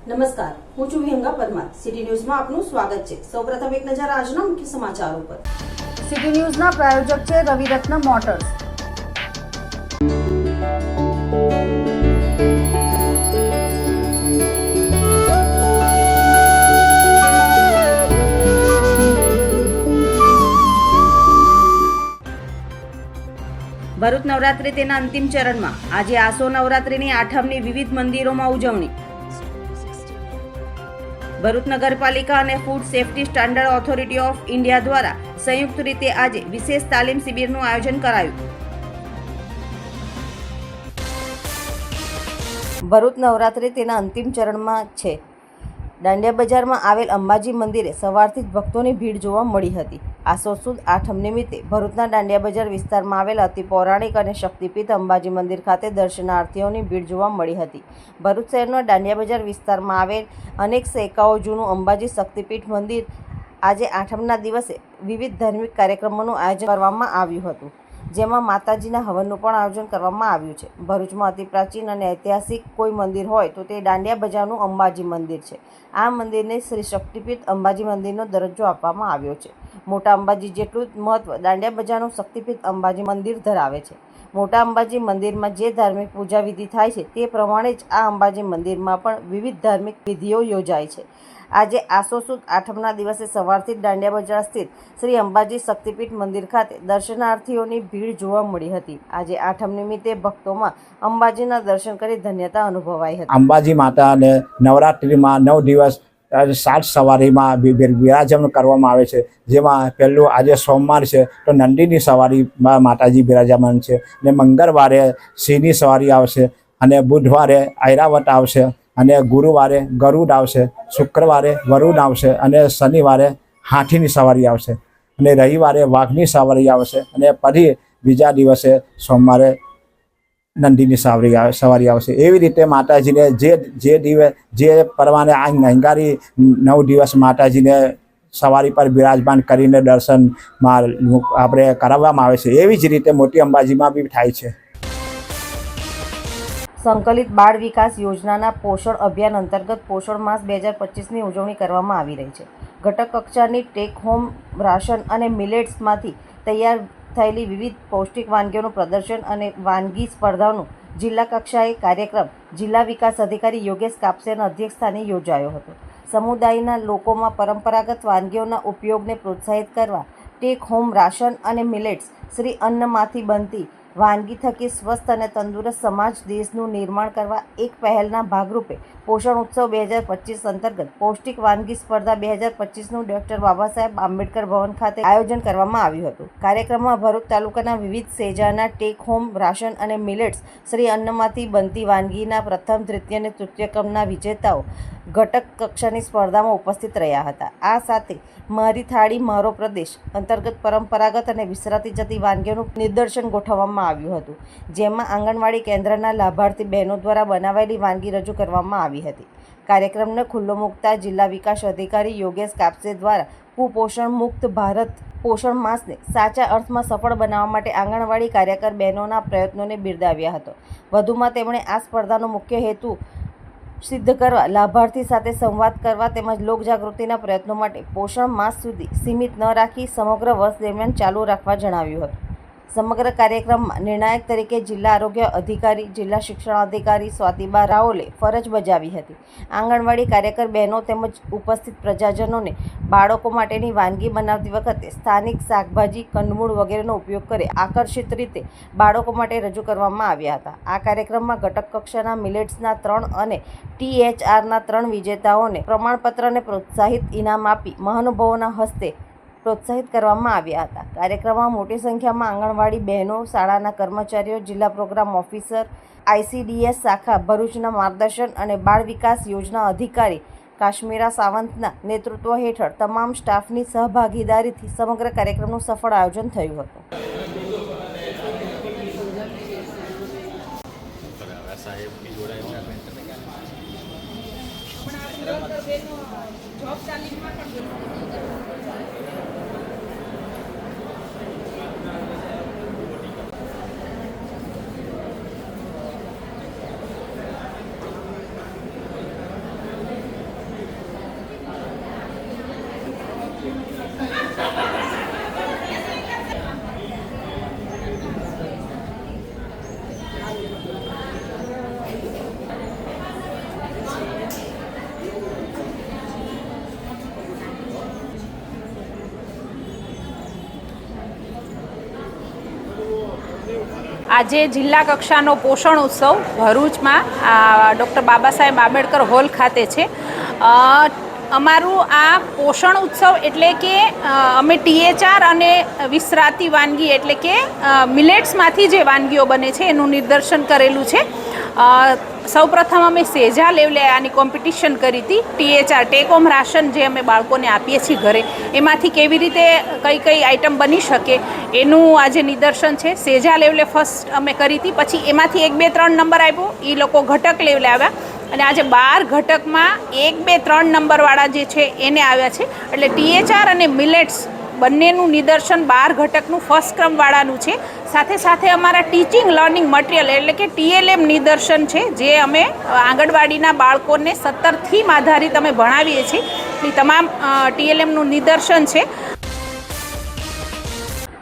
નમસ્કાર, હું છું વિહંગા પરમાર. સિટી ન્યૂઝમાં આપનું સ્વાગત છે. સૌપ્રથમ એક નજર આજના મુખ્ય સમાચારો પર. સિટી ન્યૂઝના પ્રાયોજક છે રવિરત્ન મોટર્સ. ભરૂચ નવરાત્રી તેના અંતિમ ચરણમાં. આજે આસો નવરાત્રીની આઠમની વિવિધ મંદિરોમાં ઉજવણી. ભરૂચ નગરપાલિકા અને food safety standard authority of India દ્વારા સંયુક્ત રીતે આજે વિશેષ તાલીમ શિબિરનું આયોજન કરાયું. ભરૂચ નવરાત્રી તેના અંતિમ ચરણમાં છે. દાંડિયા બજારમાં આવેલ અંબાજી મંદિરે સવારથી જ ભક્તોની ભીડ જોવા મળી હતી. આસો સુદ આઠમ નિમિત્તે ભરૂચના દાંડિયા બજાર વિસ્તારમાં આવેલ અતિ પૌરાણિક અને શક્તિપીઠ અંબાજી મંદિર ખાતે દર્શનાર્થીઓની ભીડ જોવા મળી હતી. ભરૂચ શહેરના દાંડિયા બજાર વિસ્તારમાં આવેલ અનેક સેકાઓ જૂનું અંબાજી શક્તિપીઠ મંદિર આજે આઠમના દિવસે વિવિધ ધાર્મિક કાર્યક્રમોનું આયોજન કરવામાં આવ્યું હતું, જેમાં માતાજીના હવનનું પણ આયોજન કરવામાં આવ્યું છે. ભરૂચમાં અતિ પ્રાચીન અને ઐતિહાસિક કોઈ મંદિર હોય તો તે દાંડિયા બજારનું અંબાજી મંદિર છે. આ મંદિરને શ્રી શક્તિપીઠ અંબાજી મંદિરનો દરજ્જો આપવામાં આવ્યો છે. મોટા અંબાજી જેટલું જ મહત્વ દાંડિયા બજારનું શક્તિપીઠ અંબાજી મંદિર ધરાવે છે. મોટા અંબાજી મંદિરમાં જે ધાર્મિક પૂજા વિધિ થાય છે તે પ્રમાણે જ આ અંબાજી મંદિરમાં પણ વિવિધ ધાર્મિક વિધિઓ યોજાય છે. આજે આસો સુદ આઠમના દિવસે સવારથી જ દાંડિયા બજાર સ્થિત શ્રી અંબાજી શક્તિપીઠ મંદિર ખાતે દર્શનાર્થીઓની ભીડ જોવા મળી હતી. આજે આઠમ નિમિત્તે ભક્તોમાં અંબાજીના દર્શન કરી ધન્યતા અનુભવાઈ હતી. અંબાજી માતાને નવરાત્રિમાં 9 દિવસ સાત સવારીમાં બિરાજમાન કરવામાં આવે છે. જેમાં પહેલું આજે સોમવાર છે તો નંદીની સવારીમાં માતાજી બિરાજમાન છે, અને મંગળવારે સિંહની સવારી આવશે, અને બુધવારે ઐરાવત આવશે, અને ગુરુવારે ગરુડ આવશે, શુક્રવારે વરુણ આવશે, અને શનિવારે હાથીની સવારી આવશે, અને રવિવારે વાઘની સવારી આવશે, અને પછી બીજા દિવસે સોમવારે નંદીની સવારી આવશે. એવી રીતે માતાજીને જે પ્રમાણે આ અંગારી 9 દિવસ માતાજીને સવારી પર બિરાજમાન કરીને દર્શનમાં આપણે કરાવવામાં આવે છે. એવી જ રીતે મોટી અંબાજીમાં બી થાય છે. સંકલિત બાળ વિકાસ યોજનાના પોષણ અભિયાન અંતર્ગત પોષણ માસ 2025ની ઉજવણી કરવામાં આવી રહી છે. ઘટક કક્ષાની ટેક હોમ રાશન અને મિલેટ્સમાંથી તૈયાર થયેલી વિવિધ પૌષ્ટિક વાનગીઓનું પ્રદર્શન અને વાનગી સ્પર્ધાઓનું જિલ્લા કક્ષાએ કાર્યક્રમ જિલ્લા વિકાસ અધિકારી યોગેશ કાપસેના અધ્યક્ષસ્થાને યોજાયો હતો. સમુદાયના લોકોમાં પરંપરાગત વાનગીઓના ઉપયોગને પ્રોત્સાહિત કરવા ટેક હોમ રાશન અને મિલેટ્સ શ્રી અન્નમાંથી બનતી વાનગી થકી સ્વસ્થ અને તંદુરસ્ત સમાજ દેશનું નિર્માણ કરવા એક પહેલના ભાગરૂપે પોષણ ઉત્સવ 2025 અંતર્ગત પૌષ્ટિક વાનગી સ્પર્ધા 2025નું ડૉક્ટર બાબા સાહેબ આંબેડકર ભવન ખાતે આયોજન કરવામાં આવ્યું હતું. કાર્યક્રમમાં ભરૂચ તાલુકાના વિવિધ સેજાના ટેક હોમ રાશન અને મિલેટ્સ શ્રી અન્નમાંથી બનતી વાનગીના પ્રથમ, દ્વિતીય અને તૃતીય ક્રમના વિજેતાઓ ઘટક કક્ષાની સ્પર્ધામાં ઉપસ્થિત રહ્યા હતા. આ સાથે મારી થાળી મારો પ્રદેશ અંતર્ગત પરંપરાગત અને વિસરાતી જતી વાનગીઓનું નિદર્શન ગોઠવવામાં આવ્યું હતું, જેમાં આંગણવાડી કેન્દ્રના લાભાર્થી બહેનો દ્વારા બનાવેલી વાનગી રજૂ કરવામાં આવી હતી. કાર્યક્રમને ખુલ્લો મૂકતા જિલ્લા વિકાસ અધિકારી યોગેશ કાપસે દ્વારા કુપોષણ મુક્ત ભારત પોષણ માસને સાચા અર્થમાં સફળ બનાવવા માટે આંગણવાડી કાર્યકર બહેનોના પ્રયત્નોને બિરદાવ્યા હતો. વધુમાં તેમણે આ સ્પર્ધાનો મુખ્ય હેતુ સિદ્ધ કરવા, લાભાર્થી સાથે સંવાદ કરવા તેમજ લોકજાગૃતિના પ્રયત્નો માટે પોષણ માસ સુધી સીમિત ન રાખી સમગ્ર વર્ષ દરમિયાન ચાલુ રાખવા જણાવ્યું હતું. સમગ્ર કાર્યક્રમમાં નિર્ણાયક તરીકે જિલ્લા આરોગ્ય અધિકારી, જિલ્લા શિક્ષણાધિકારી સ્વાતિબા રાઓલે ફરજ બજાવી હતી. આંગણવાડી કાર્યકર બહેનો તેમજ ઉપસ્થિત પ્રજાજનોને બાળકો માટેની વાનગી બનાવતી વખતે સ્થાનિક શાકભાજી, કંદમૂળ વગેરેનો ઉપયોગ કરી આકર્ષિત રીતે બાળકો માટે રજૂ કરવામાં આવ્યા હતા. આ કાર્યક્રમમાં ઘટક કક્ષાના મિલેટ્સના 3 અને THRના 3 વિજેતાઓને પ્રમાણપત્ર અને પ્રોત્સાહિત ઇનામ આપી મહાનુભાવોના હસ્તે પ્રોત્સાહિત કરવામાં આવ્યા હતા. કાર્યક્રમમાં મોટી સંખ્યામાં આંગણવાડી બહેનો, શાળાના કર્મચારીઓ, જિલ્લા પ્રોગ્રામ ઓફિસર, ICDS શાખા ભરૂચના માર્ગદર્શન અને બાળ વિકાસ યોજના અધિકારી કાશ્મીરા સાવંતના નેતૃત્વ હેઠળ તમામ સ્ટાફની સહભાગીદારીથી સમગ્ર કાર્યક્રમનું સફળ આયોજન થયું હતું. આજે જિલ્લા કક્ષાનો પોષણ ઉત્સવ ભરૂચમાં ડૉક્ટર બાબા સાહેબ આંબેડકર હોલ ખાતે છે. અમારું આ પોષણ ઉત્સવ એટલે કે અમે THR અને વિસરાતી વાનગી એટલે કે મિલેટ્સમાંથી જે વાનગીઓ બને છે એનું નિદર્શન કરેલું છે. સૌપ્રથમ અમે સેજા લેવલે આની કોમ્પિટિશન કરી હતી. THR ટેક હોમ રાશન જે અમે બાળકોને આપીએ છીએ ઘરે, એમાંથી કેવી રીતે કઈ કઈ આઈટમ બની શકે એનું આજે નિદર્શન છે. સેજા લેવલે ફર્સ્ટ અમે કરી હતી, પછી એમાંથી 1, 2, 3 નંબર આપ્યો, એ લોકો ઘટક લેવલે આવ્યા અને આજે 12 ઘટકમાં 1, 2, 3 નંબરવાળા જે છે એને આવ્યા છે. એટલે THR અને મિલેટ્સ બંનેનું નિદર્શન 12 ઘટકનું ફર્સ્ટ ક્રમવાળાનું છે. સાથે સાથે અમારા ટીચિંગ લર્નિંગ મટીરિયલ એટલે કે TLM નિદર્શન છે, જે અમે આંગણવાડીના બાળકોને 17 થીમ આધારિત અમે ભણાવીએ છીએ. એ તમામ TLMનું નિદર્શન છે.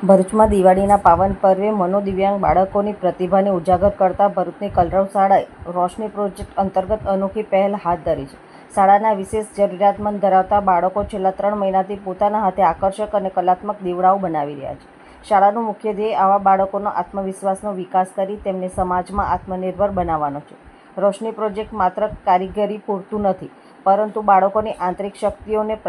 ભરૂચમાં દિવાળીના પાવન પર્વે મનોદિવ્યાંગ બાળકોની પ્રતિભાને ઉજાગર કરતા ભરૂચની કલરવ શાળાએ રોશની પ્રોજેક્ટ અંતર્ગત અનોખી પહેલ હાથ ધરી છે. શાળાના વિશેષ જરૂરિયાતમંદ ધરાવતા બાળકો છેલ્લા 3 મહિનાથી પોતાના હાથે આકર્ષક અને કલાત્મક દીવડાઓ બનાવી રહ્યા છે. શાળાનું મુખ્ય ધ્યેય આવા બાળકોનો આત્મવિશ્વાસનો વિકાસ કરી તેમને સમાજમાં આત્મનિર્ભર બનાવવાનો છે. રોશની પ્રોજેક્ટ માત્ર કારીગરી પૂરતું નથી, પરંતુ બાળકોની આંતરિક શક્તિઓને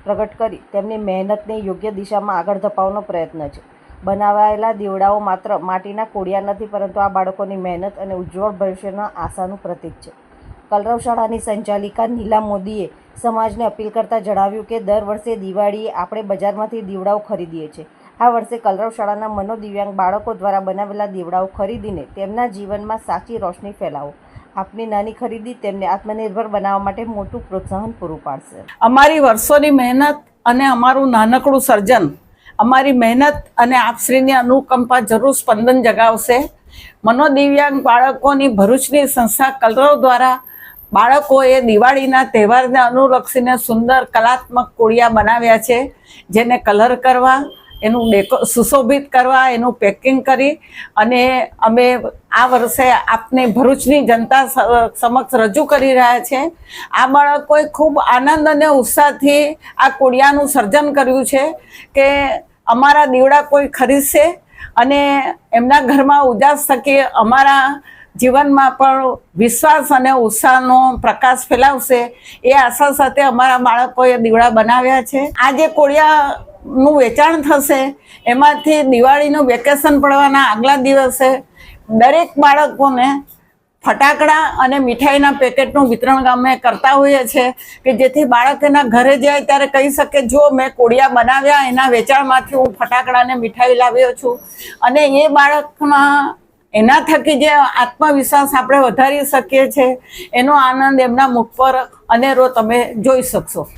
પ્રગટ કરી તેમની મહેનતને યોગ્ય દિશામાં આગળ ધપાવવાનો પ્રયત્ન છે. બનાવાયેલા દીવડાઓ માત્ર માટીના કોડિયા નથી, પરંતુ આ બાળકોની મહેનત અને ઉજ્જવળ ભવિષ્યના આશાનું પ્રતીક છે. કલરવ શાળાની સંચાલિકા નીલા મોદીએ સમાજને અપીલ કરતા જણાવ્યું કે દર વર્ષે દિવાળીએ આપણે બજારમાંથી દીવડાઓ ખરીદીએ છીએ. આ વર્ષે કલરવ શાળાના મનોદિવ્યાંગ બાળકો દ્વારા બનાવેલા દીવડાઓ ખરીદીને તેમના જીવનમાં સાચી રોશની ફેલાવો. આપની નાની ખરીદી તેમને આત્મનિર્ભર બનાવવા માટે મોટું પ્રોત્સાહન પૂરું પાડશે. અમારી વર્ષોની મહેનત અને અમારું નાનકડું સર્જન, અમારી મહેનત અને આપશ્રીની અનુકંપા જરૂર સ્પંદન જગાવશે. મનોદિવ્યાંગ બાળકોની ભરૂચની સંસ્થા કલરવ દ્વારા બાળકોએ દિવાળીના તહેવારને અનુલક્ષીને સુંદર કલાત્મક કોડિયા બનાવ્યા છે, જેને કલર કરવા, એનું સુશોભિત કરવા, એનું પેકિંગ કરી અને અમે આ વર્ષે આપને ભરૂચની જનતા સમક્ષ રજૂ કરી રહ્યા છે. આ બાળકોએ ખૂબ આનંદ અને ઉત્સાહથી આ કોડિયાનું સર્જન કર્યું છે કે અમારા દીવડા કોઈ ખરીદશે અને એમના ઘરમાં ઉજાસ થકી અમારા જીવનમાં પણ વિશ્વાસ અને ઉત્સાહનો પ્રકાશ ફેલાવશે. એ આશા સાથે અમારા બાળકોએ દીવડા બનાવ્યા છે. આ જે કોડિયાનું વેચાણ થશે એમાંથી દિવાળીનું વેકેશન પડવાના આગલા દિવસે દરેક બાળકોને ફટાકડા અને મીઠાઈના પેકેટનું વિતરણ અમે કરતા હોઈએ છીએ કે જેથી બાળક એના ઘરે જાય ત્યારે કહી શકે, જો મેં કોડિયા બનાવ્યા, એના વેચાણમાંથી હું ફટાકડા અને મીઠાઈ લાવ્યો છું. અને એ બાળકના એના થકી જે આત્મવિશ્વાસ આપણે વધારી શકીએ છીએ એનો આનંદ એમના મુખ પર અનેરો તમે જોઈ શકશો.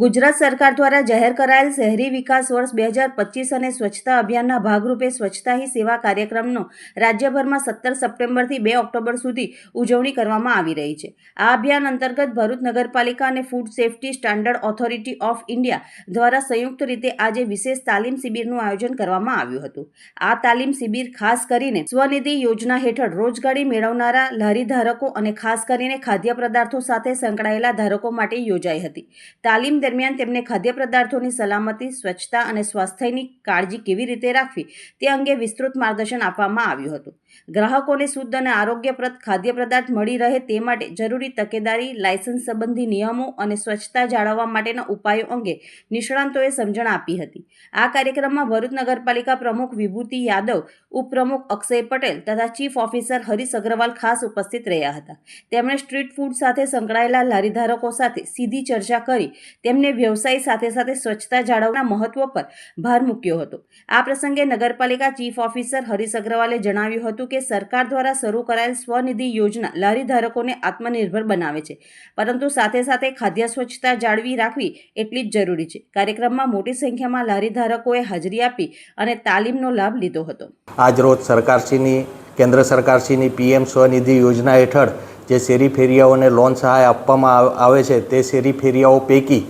ગુજરાત સરકાર દ્વારા જાહેર કરાયેલ શહેરી વિકાસ વર્ષ 2025 અને સ્વચ્છતા અભિયાનના ભાગરૂપે સ્વચ્છતા હી સેવા કાર્યક્રમનો રાજ્યભરમાં 17 સપ્ટેમ્બરથી 2 ઓક્ટોબર સુધી ઉજવણી કરવામાં આવી રહી છે. આ અભિયાન અંતર્ગત ભરૂચ નગરપાલિકા અને food safety standard authority of India દ્વારા સંયુક્ત રીતે આજે વિશેષ તાલીમ શિબિરનું આયોજન કરવામાં આવ્યું હતું. આ તાલીમ શિબિર ખાસ કરીને સ્વનિધિ યોજના હેઠળ રોજગારી મેળવનારા લારી ધારકો અને ખાસ કરીને ખાદ્ય પદાર્થો સાથે સંકળાયેલા ધારકો માટે યોજાઈ હતી. તાલીમ દરમિયાન તેમને ખાદ્ય પદાર્થોની સલામતી, સ્વચ્છતા અને સ્વાસ્થ્યની કાળજી કેવી રીતે રાખવી તે અંગે વિસ્તૃત માર્ગદર્શન આપવામાં આવ્યું હતું. ગ્રાહકોને શુદ્ધ અને આરોગ્યપ્રદ ખાદ્ય પદાર્થ મળી રહે તે માટે જરૂરી તકેદારી, લાયસન્સ સંબંધી નિયમો અને સ્વચ્છતા જાળવવા માટેના ઉપાયો અંગે નિષ્ણાંતોએ સમજણ આપી હતી. આ કાર્યક્રમમાં ભરૂચ નગરપાલિકા પ્રમુખ વિભૂતિ યાદવ, ઉપપ્રમુખ અક્ષય પટેલ તથા ચીફ ઓફિસર હરીશ અગ્રવાલ ખાસ ઉપસ્થિત રહ્યા હતા. તેમણે સ્ટ્રીટ ફૂડ સાથે સંકળાયેલા લારીધારકો સાથે સીધી ચર્ચા કરી તેમને વ્યવસાય સાથે સાથે સ્વચ્છતા જાળવવાના મહત્વ પર ભાર મૂક્યો હતો. આ પ્રસંગે નગરપાલિકા ચીફ ઓફિસર હરીશ અગ્રવાલે જણાવ્યું હતું કે સરકાર દ્વારા શરૂ કરાયેલ સ્વનિધિ યોજના લારી ધારકોને આત્મનિર્ભર બનાવે છે, પરંતુ સાથે સાથે ખાદ્ય સ્વચ્છતા જાળવી રાખવી એટલી જ જરૂરી છે. કાર્યક્રમમાં મોટી સંખ્યામાં લારી ધારકોએ હાજરી આપી અને તાલીમનો લાભ લીધો હતો. આજરોજ સરકારશ્રીની કેન્દ્ર સરકારશ્રીની PM સ્વનિધિ યોજના હેઠળ જે શેરી ફેરિયાઓને લોન સહાય આપવામાં આવે છે તે શેરી ફેરિયાઓ પૈકી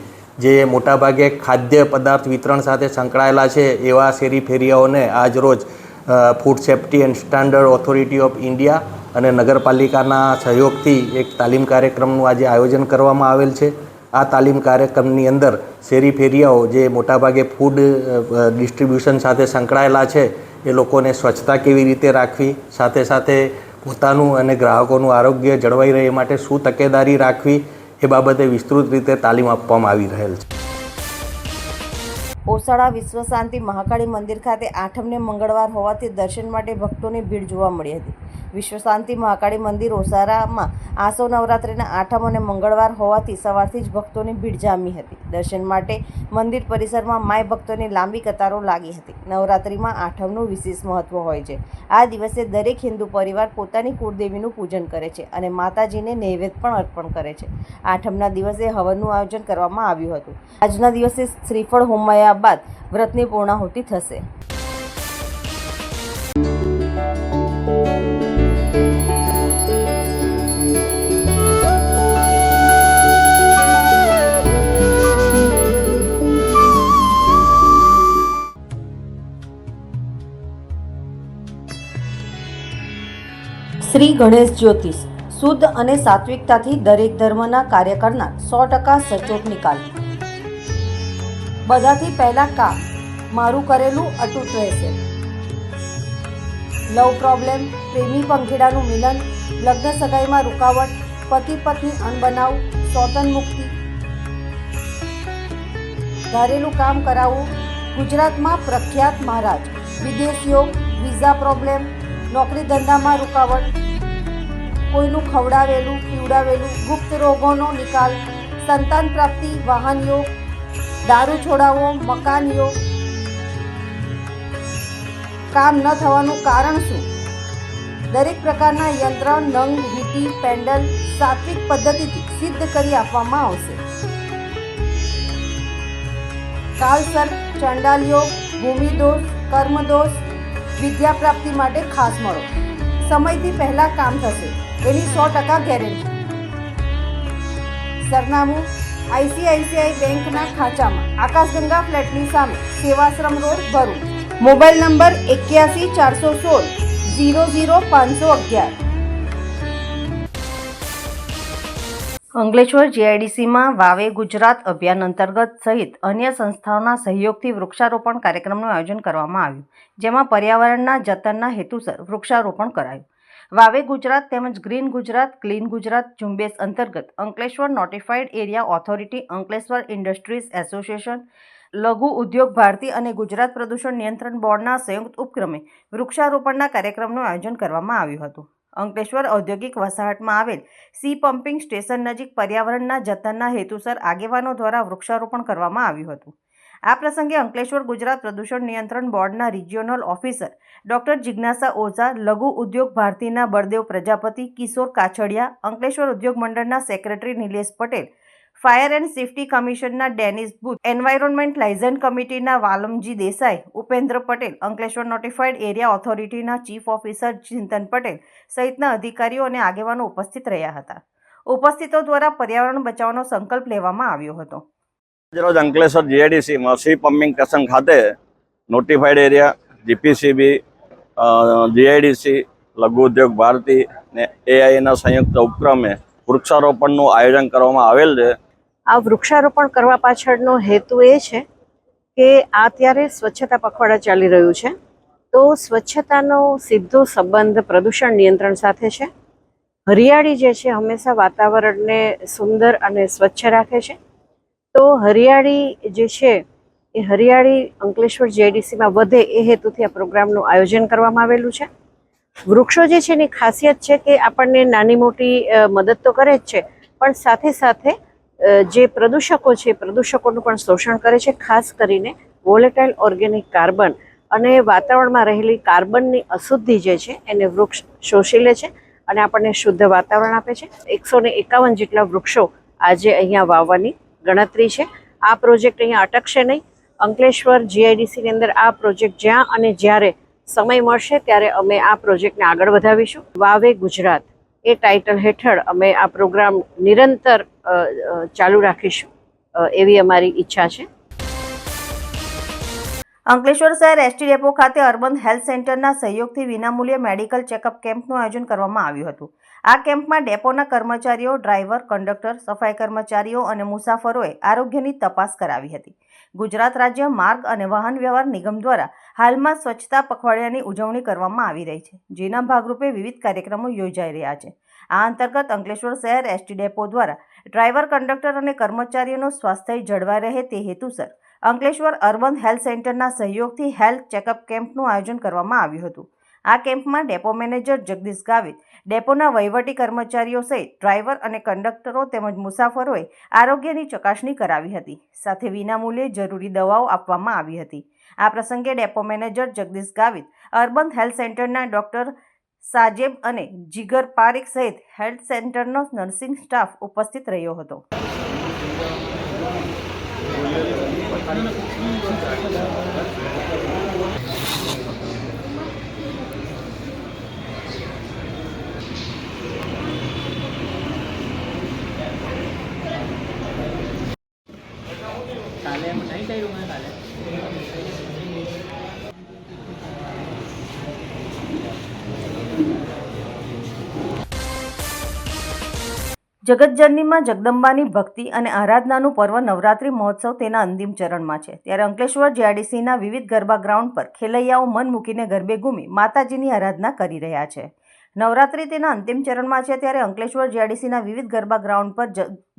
જે મોટાભાગે ખાદ્ય પદાર્થ વિતરણ સાથે સંકળાયેલા છે એવા શેરી ફેરિયાઓને આજરોજ food safety and standard authority of India અને નગરપાલિકાના સહયોગથી એક તાલીમ કાર્યક્રમનું આજે આયોજન કરવામાં આવેલ છે. આ તાલીમ કાર્યક્રમની અંદર શેરી ફેરિયાઓ જે મોટાભાગે ફૂડ ડિસ્ટ્રીબ્યુશન સાથે સંકળાયેલા છે એ લોકોને સ્વચ્છતા કેવી રીતે રાખવી, સાથે સાથે પોતાનું અને ગ્રાહકોનું આરોગ્ય જળવાઈ રહે એ માટે શું તકેદારી રાખવી એ બાબતે વિસ્તૃત રીતે તાલીમ આપવામાં આવી રહેલ છે. ઓસાડા વિશ્વ શાંતિ મહાકાળી મંદિર ખાતે આઠમને મંગળવાર હોવાથી દર્શન માટે ભક્તોની ભીડ જોવા મળી હતી. વિશ્વ શાંતિ મહાકાળી મંદિર ઓસારામાં આસો નવરાત્રિના આઠમ અને મંગળવાર હોવાથી સવારથી જ ભક્તોની ભીડ જામી હતી. દર્શન માટે મંદિર પરિસરમાં માય ભક્તોની લાંબી કતારો લાગી હતી. નવરાત્રિમાં આઠમનું વિશેષ મહત્વ હોય છે. આ દિવસે દરેક હિન્દુ પરિવાર પોતાની કુળદેવીનું પૂજન કરે છે અને માતાજીને નૈવેદ્ય પણ અર્પણ કરે છે. આઠમના દિવસે હવનનું આયોજન કરવામાં આવ્યું હતું. આજના દિવસે શ્રીફળ હોમાયા બાદ વ્રતની પૂર્ણાહુતિ થશે. શ્રી ગણેશ જ્યોતિષ શુદ્ધ અને સાત્વિકતાથી દરેક ધર્મના કાર્ય કરનાર 100% સચોટ નિકાલ. બધાથી પહેલા કામ મારું કરેલું અતૂટ રહેશે. લવ પ્રોબ્લેમ, પ્રેમી પંખીડાનું મિલન, લગ્ન સગાઈમાં રૂકાવટ, પતિ પત્ની અણબનાવ, સ્વતન મુક્તિ, ધારેલું કામ કરાવવું. ગુજરાતમાં પ્રખ્યાત મહારાજ. વિદેશીઓ, વિઝા પ્રોબ્લેમ, નોકરી ધંધામાં રૂકાવટ, કોઈનું ખવડાવેલું પીવડાવેલું, ગુપ્ત રોગોનો નિકાલ, સંતાન પ્રાપ્તિ, વાહન યોગ, દારૂ છોડાવો, મકાન યોગ. કામ ન થવાનું કારણ શું? દરેક પ્રકારના યંત્ર, નંગ, વીંટી, પેન્ડલ સાત્વિક પદ્ધતિથી સિદ્ધ કરી આપવામાં આવશે. કાલસર્પ, ચંડાલ યોગ, ભૂમિદોષ, કર્મદોષ, વિદ્યા પ્રાપ્તિ માટે ખાસ મળો. સમયથી પહેલાં કામ થશે એની 100% ગેરંટી. સરનામું ICICI બેંકના ખાંચામાં, આકાશગંગા ફ્લેટની સામે, Sevashram road, Bharuch. Mobile number 81 416 00511. Ankleshwar GIDCમાં વાવે ગુજરાત અભિયાન અંતર્ગત સહિત અન્ય સંસ્થાઓના સહયોગથી વૃક્ષારોપણ કાર્યક્રમનું આયોજન કરવામાં આવ્યું, જેમાં પર્યાવરણના જતનના હેતુસર વૃક્ષારોપણ કરાયું. વાવે ગુજરાત તેમજ ગ્રીન ગુજરાત ક્લીન ગુજરાત ઝુંબેશ અંતર્ગત Ankleshwar notified area authority, Ankleshwar industries association, લઘુ ઉદ્યોગ ભારતી અને ગુજરાત પ્રદૂષણ નિયંત્રણ બોર્ડના સંયુક્ત ઉપક્રમે વૃક્ષારોપણના કાર્યક્રમનું આયોજન કરવામાં આવ્યું હતું. અંકલેશ્વર ઔદ્યોગિક વસાહતમાં આવેલ સી પમ્પિંગ સ્ટેશન નજીક પર્યાવરણના જતનના હેતુસર આગેવાનો દ્વારા વૃક્ષારોપણ કરવામાં આવ્યું હતું. આ પ્રસંગે અંકલેશ્વર ગુજરાત પ્રદૂષણ નિયંત્રણ બોર્ડના રિજિયોનલ ઓફિસર ડોક્ટર જિજ્ઞાસા ઓઝા, લઘુ ઉદ્યોગ ભારતીના બળદેવ પ્રજાપતિ, કિશોર કાછડિયા, અંકલેશ્વર ઉદ્યોગ મંડળના secretary Nilesh Patel, fire and safety કમિશનના ડેનિસ બુથ, એન્વાયરોન્મેન્ટ લાયઝન કમિટીના વાલમજી દેસાઈ, ઉપેન્દ્ર પટેલ, અંકલેશ્વર નોટિફાઈડ એરિયા ઓથોરિટીના ચીફ ઓફિસર ચિંતન પટેલ સહિતના અધિકારીઓ અને આગેવાનો ઉપસ્થિત રહ્યા હતા. ઉપસ્થિતો દ્વારા પર્યાવરણ બચાવવાનો સંકલ્પ લેવામાં આવ્યો હતો. રોજ અંકલેશ્વર GIDCમાં સી પમ્પિંગ સ્ટેશન ખાતે નોટિફાઈડ એરિયા, GPCB, GIDC, લઘુ ઉદ્યોગ ભારતી ને AIના સંયુક્ત ઉપક્રમે વૃક્ષારોપણનું આયોજન કરવામાં આવેલ છે. આ વૃક્ષારોપણ કરવા પાછળનો હેતુ એ છે કે અત્યારે સ્વચ્છતા પખવાડા ચાલી રહ્યું છે, તો સ્વચ્છતાનો સીધો સંબંધ પ્રદૂષણ નિયંત્રણ સાથે છે. હરિયાળી જે છે હંમેશા વાતાવરણને સુંદર અને સ્વચ્છ રાખે છે. તો હરિયાળી જે છે એ હરિયાળી અંકલેશ્વર GIDCમાં વધે એ હેતુથી આ પ્રોગ્રામનું આયોજન કરવામાં આવેલું છે. વૃક્ષો જે છે એની ખાસિયત છે કે આપણને નાની મોટી મદદ તો કરે જ છે, પણ સાથે સાથે જે પ્રદૂષકો છે પ્રદૂષકોનું પણ શોષણ કરે છે. ખાસ કરીને વોલેટાઇલ ઓર્ગેનિક કાર્બન અને વાતાવરણમાં રહેલી કાર્બનની અશુદ્ધિ જે છે એને વૃક્ષ શોષી લે છે અને આપણને શુદ્ધ વાતાવરણ આપે છે. 151 જેટલા વૃક્ષો આજે અહીંયા વાવવાની ગણતરી છે. આ પ્રોજેક્ટ અહીંયા અટકશે નહીં. અંકલેશ્વર GIDCની અંદર આ પ્રોજેક્ટ જ્યાં અને જ્યારે સમય મળશે ત્યારે અમે આ પ્રોજેક્ટને આગળ વધાવીશું. વાવે ગુજરાત એ ટાઇટલ હેઠળ અમે આ પ્રોગ્રામ નિરંતર ચાલુ રાખીશું એવી અમારી ઈચ્છા છે. અંકલેશ્વર શહેર ST ડેપો ખાતે અર્બન હેલ્થ સેન્ટરના સહયોગથી વિનામૂલ્યે મેડિકલ ચેકઅપ કેમ્પનું આયોજન કરવામાં આવ્યું હતું. આ કેમ્પમાં ડેપોના કર્મચારીઓ, ડ્રાઈવર, કંડક્ટર, સફાઈ કર્મચારીઓ અને મુસાફરોએ આરોગ્યની તપાસ કરાવી હતી. ગુજરાત રાજ્ય માર્ગ અને વાહન વ્યવહાર નિગમ દ્વારા હાલમાં સ્વચ્છતા પખવાડિયાની ઉજવણી કરવામાં આવી રહી છે, જેના ભાગરૂપે વિવિધ કાર્યક્રમો યોજાઈ રહ્યા છે. આ અંતર્ગત અંકલેશ્વર શહેર એસટી ડેપો દ્વારા ડ્રાઈવર, કંડક્ટર અને કર્મચારીઓનું સ્વાસ્થ્ય જળવાઈ રહે તે હેતુસર અંકલેશ્વર અર્બન હેલ્થ સેન્ટરના સહયોગથી હેલ્થ ચેકઅપ કેમ્પનું આયોજન કરવામાં આવ્યું હતું. આ કેમ્પમાં ડેપો મેનેજર જગદીશ ગાવિત, ડેપોના વહીવટી કર્મચારીઓ સહિત ડ્રાઈવર અને કંડક્ટરો તેમજ મુસાફરોએ આરોગ્યની ચકાસણી કરાવી હતી. સાથે વિનામૂલ્યે જરૂરી દવાઓ આપવામાં આવી હતી. આ પ્રસંગે depot manager Jagdish Gavit, urban health સેન્ટરના ડોક્ટર સાજેબ અને જીગર પારેખ સહિત હેલ્થ સેન્ટરનો નર્સિંગ સ્ટાફ ઉપસ્થિત રહ્યો હતો. જગતજનનીમાં જગદંબાની ભક્તિ અને આરાધનાનું પર્વ નવરાત્રિ મહોત્સવ તેના અંતિમ ચરણમાં છે. ત્યારે અંકલેશ્વર જીઆઈડીસીના વિવિધ ગરબા ગ્રાઉન્ડ પર ખેલૈયાઓ મન મૂકીને ગરબે ઘૂમી માતાજીની આરાધના કરી રહ્યા છે. નવરાત્રિ તેના અંતિમ ચરણમાં છે, ત્યારે અંકલેશ્વર જીઆઈડીસીના વિવિધ ગરબા ગ્રાઉન્ડ પર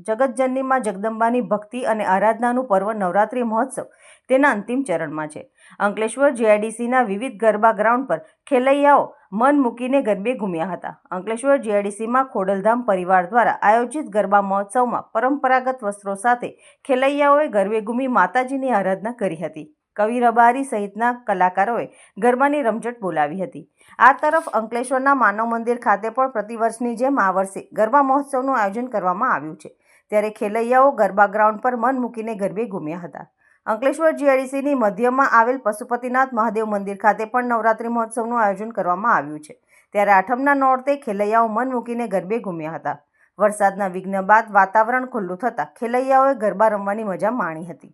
જગતજનનીમાં જગદંબાની ભક્તિ અને આરાધનાનું પર્વ નવરાત્રિ મહોત્સવ તેના અંતિમ ચરણમાં છે. અંકલેશ્વર જીઆઈડીસીના વિવિધ ગરબા ગ્રાઉન્ડ પર ખેલૈયાઓ મન મૂકીને ગરબે ઘૂમ્યા હતા. અંકલેશ્વર જીઆઈડીસીમાં ખોડલધામ પરિવાર દ્વારા આયોજિત ગરબા મહોત્સવમાં પરંપરાગત વસ્ત્રો સાથે ખેલૈયાઓએ ગરબે ઘૂમી માતાજીની આરાધના કરી હતી. કવિ રબારી સહિતના કલાકારોએ ગરબાની રમઝટ બોલાવી હતી. આ તરફ અંકલેશ્વરના માનવ મંદિર ખાતે પણ પ્રતિવર્ષની જેમ આ વર્ષે ગરબા મહોત્સવનું આયોજન કરવામાં આવ્યું છે. ત્યારે ખેલૈયાઓ ગરબા ગ્રાઉન્ડ પર મન મૂકીને ગરબે ઘૂમ્યા હતા. અંકલેશ્વર જીઆઈડીસીની મધ્યમાં આવેલ પશુપતિનાથ મહાદેવ મંદિર ખાતે પણ નવરાત્રિ મહોત્સવનું આયોજન કરવામાં આવ્યું છે. ત્યારે આઠમના નોરતે ખેલૈયાઓ મન મૂકીને ગરબે ઘૂમ્યા હતા. વરસાદના વિઘ્ન બાદ વાતાવરણ ખુલ્લું થતાં ખેલૈયાઓએ ગરબા રમવાની મજા માણી હતી.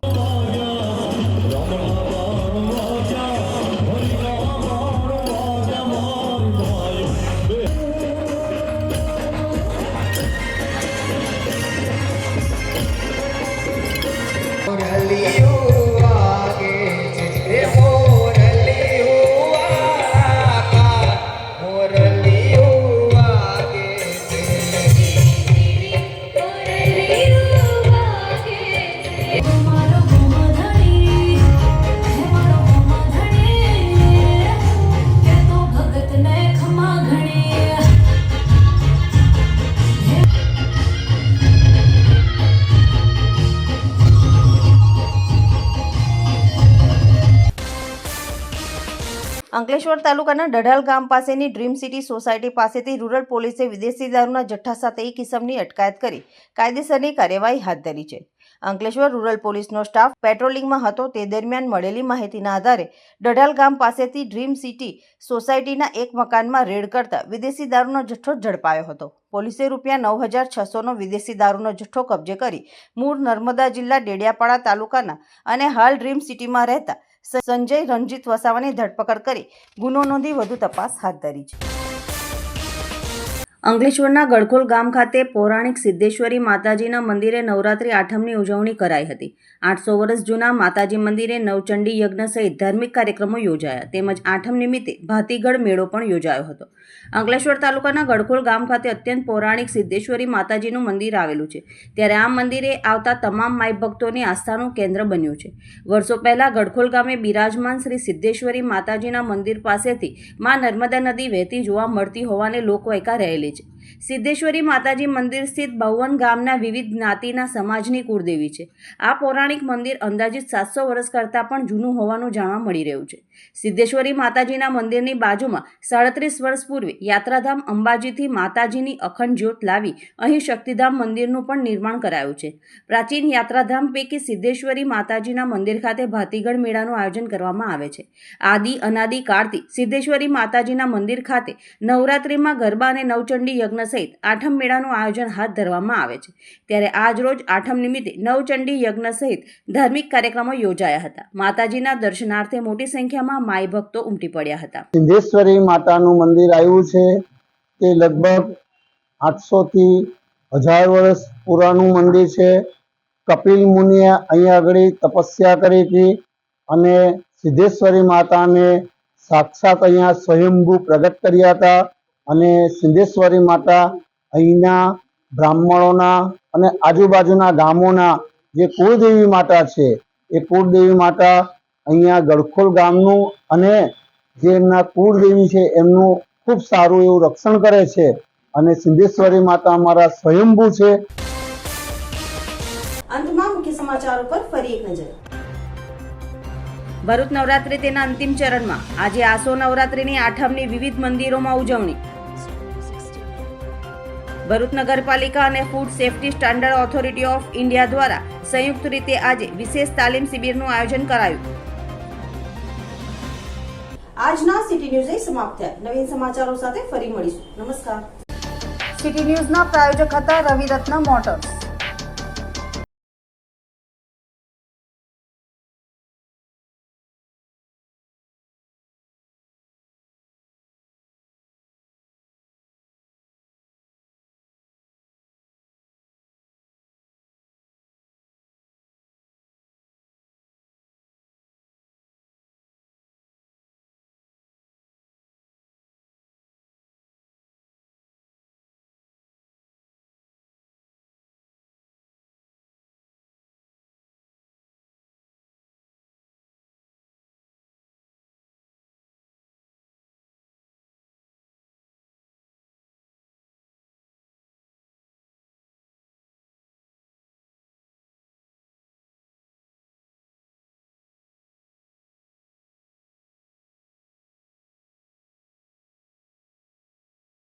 અંકલેશ્વર તાલુકાના ડઢાલ ગામ પાસેની ડ્રીમ સિટી સોસાયટી પાસેથી રૂરલ પોલીસે વિદેશી દારૂના જથ્થા સાથે એક ઇસમની અટકાયત કરી કાયદેસરની કાર્યવાહી હાથ ધરી છે. અંકલેશ્વર રૂરલ પોલીસનો સ્ટાફ પેટ્રોલિંગમાં હતો તે દરમિયાન મળેલી માહિતીના આધારે ડઢાલ ગામ પાસેથી ડ્રીમ સિટી સોસાયટીના એક મકાનમાં રેડ કરતા વિદેશી દારૂનો જથ્થો ઝડપાયો હતો. પોલીસે ₹9,600નો વિદેશી દારૂનો જથ્થો કબજે કરી મૂળ નર્મદા જિલ્લા ડેડિયાપાડા તાલુકાના અને હાલ ડ્રીમ સિટીમાં રહેતા સંજય રણજીત વસાવાની ધરપકડ કરી ગુનો નોંધી વધુ તપાસ હાથ ધરી છે. અંકલેશ્વરના ગડખોલ ગામ ખાતે પૌરાણિક સિદ્ધેશ્વરી માતાજીના મંદિરે નવરાત્રિ આઠમની ઉજવણી કરાઈ હતી. 800 વર્ષ જૂના માતાજી મંદિરે નવચંડી યજ્ઞ સહિત ધાર્મિક કાર્યક્રમો યોજાયા તેમજ આઠમ નિમિત્તે ભાતીગઢ મેળો પણ યોજાયો હતો. અંકલેશ્વર તાલુકાના ગડખોલ ગામ ખાતે અત્યંત પૌરાણિક સિદ્ધેશ્વરી માતાજીનું મંદિર આવેલું છે. ત્યારે આ મંદિરે આવતા તમામ માઈ ભક્તોની આસ્થાનું કેન્દ્ર બન્યું છે. વર્ષો પહેલા ગડખોલ ગામે બિરાજમાન શ્રી સિદ્ધેશ્વરી માતાજીના મંદિર પાસેથી માં નર્મદા નદી વહેતી જોવા મળતી હોવાને લોકવાયકા રહેલી છે. સિદ્ધેશ્વરી માતાજી મંદિર સ્થિત બાવન ગામના વિવિધ જ્ઞાતિના સમાજની કુળદેવી છે. આ પૌરાણિક મંદિર અંદાજિત 700 વર્ષ કરતાં પણ જૂનું હોવાનું જાણવા મળી રહ્યું છે. સિદ્ધેશ્વરી માતાજીના મંદિરની બાજુમાં 37 વર્ષ પૂર્વે યાત્રાધામ અંબાજીથી માતાજીની અખંડ જ્યોત લાવી અહીં શક્તિધામ મંદિરનું પણ નિર્માણ કરાયું છે. પ્રાચીન યાત્રાધામ પૈકી સિદ્ધેશ્વરી માતાજીના મંદિર ખાતે ભાતીગઢ મેળાનું આયોજન કરવામાં આવે છે. આદિ અનાદિ કાળથી સિદ્ધેશ્વરી માતાજીના મંદિર ખાતે નવરાત્રિમાં ગરબા અને નવચંડી યજ્ઞ સહિત આઠમ મેળાનું આયોજન હાથ ધરવામાં આવે છે. ત્યારે આજ રોજ આઠમ નિમિત્તે નવચંડી યજ્ઞ સહિત ધાર્મિક કાર્યક્રમો યોજાયા હતા. માતાજીના દર્શનાર્થે મોટી સંખ્યામાં માઈ ભક્તો ઉમટી પડ્યા હતા. સિદ્ધેશ્વરી માતાનું મંદિર આવ્યું છે તે લગભગ 800થી 1000 વર્ષ પુરાણું મંદિર છે. કપિલ મુનિએ અહીંયા આગળ તપસ્યા કરી હતી અને સિદ્ધેશ્વરી માતાને સાક્ષાત અહીંયા સ્વયંભૂ પ્રગટ કર્યા હતા. અને સિદ્ધેશ્વરી માતા અહીંના બ્રાહ્મણોના અને આજુબાજુના ગામોના જે કુળદેવી માતા છે એ કુળદેવી માતા અહીંયા ગળખોલ ગામનું અને જે એમના કુળદેવી છે એમનું ખૂબ સારું એવું રક્ષણ કરે છે. અને સિદ્ધેશ્વરી માતા અમારા સ્વયંભૂ છે. અંતમાં મુખ્ય સમાચારો પર ફરી એક નજર. ભરૂચ નવરાત્રી તેના અંતિમ ચરણમાં. આજે આસો નવરાત્રીની આઠમની વિવિધ મંદિરોમાં ઉજવણી. ભરૂચ નગરપાલિકા અને food safety standard authority of India દ્વારા સંયુક્ત રીતે આજે વિશેષ તાલીમ શિબિરનું આયોજન કરાયું. આજના સિટી ન્યૂઝ અહીં સમાપ્ત થયા. નવીન સમાચારો સાથે ફરી મળીશું. નમસ્કાર. સિટી ન્યૂઝના પ્રાયોજક હતા રવિરત્ન મોટર્સ.